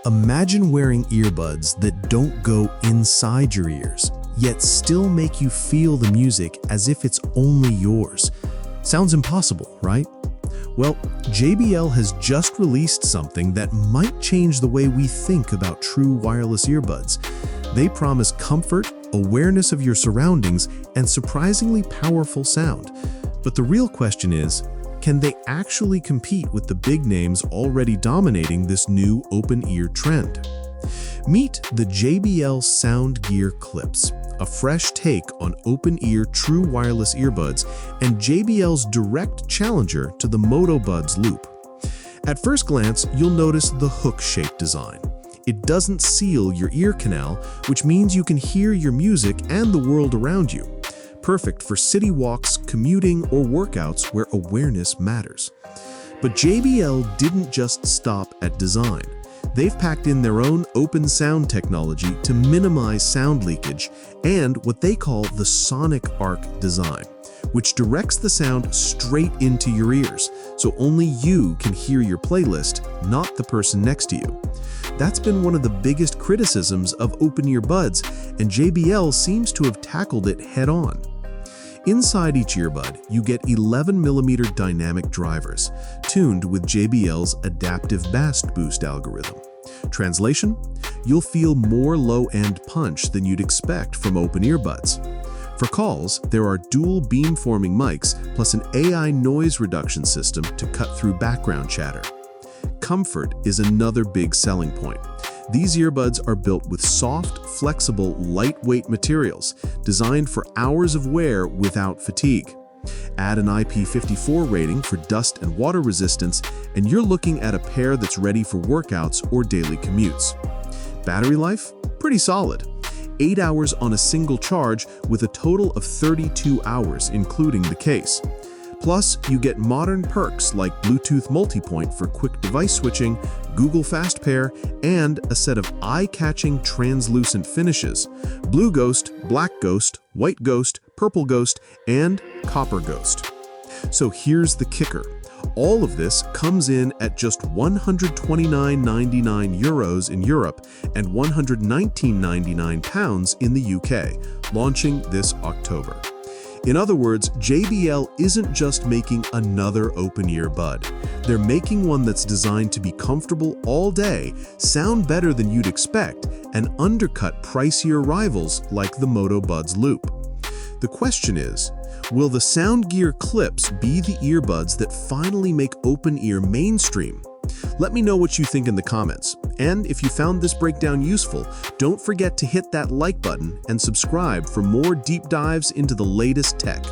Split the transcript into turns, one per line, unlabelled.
Imagine wearing earbuds that don't go inside your ears, yet still make you feel the music as if it's only yours. Sounds impossible, right? Well, JBL has just released something that might change the way we think about true wireless earbuds. They promise comfort, awareness of your surroundings, and surprisingly powerful sound. But the real question is, can they actually compete with the big names already dominating this new open-ear trend? Meet the JBL Soundgear Clips, a fresh take on open-ear true wireless earbuds and JBL's direct challenger to the Moto Buds Loop. At first glance, you'll notice the hook-shaped design. It doesn't seal your ear canal, which means you can hear your music and the world around you. Perfect for city walks, commuting, or workouts where awareness matters. But JBL didn't just stop at design. They've packed in their own open sound technology to minimize sound leakage and what they call the sonic arc design, which directs the sound straight into your ears, so only you can hear your playlist, not the person next to you. That's been one of the biggest criticisms of open-ear buds, and JBL seems to have tackled it head-on. Inside each earbud, you get 11mm dynamic drivers, tuned with JBL's adaptive bass boost algorithm. Translation? You'll feel more low-end punch than you'd expect from open earbuds. For calls, there are dual beamforming mics plus an AI noise reduction system to cut through background chatter. Comfort is another big selling point. These earbuds are built with soft, flexible, lightweight materials designed for hours of wear without fatigue. Add an IP54 rating for dust and water resistance, and you're looking at a pair that's ready for workouts or daily commutes. Battery life? Pretty solid. 8 hours on a single charge with a total of 32 hours, including the case. Plus, you get modern perks like Bluetooth multipoint for quick device switching, Google Fast Pair, and a set of eye-catching translucent finishes: Blue Ghost, Black Ghost, White Ghost, Purple Ghost, and Copper Ghost. So here's the kicker. All of this comes in at just €129.99 in Europe and £119.99 in the UK, launching this October. In other words, JBL isn't just making another open-ear bud. They're making one that's designed to be comfortable all day, sound better than you'd expect, and undercut pricier rivals like the Moto Buds Loop. The question is, will the Soundgear Clips be the earbuds that finally make open-ear mainstream? Let me know what you think in the comments. And if you found this breakdown useful, don't forget to hit that like button and subscribe for more deep dives into the latest tech.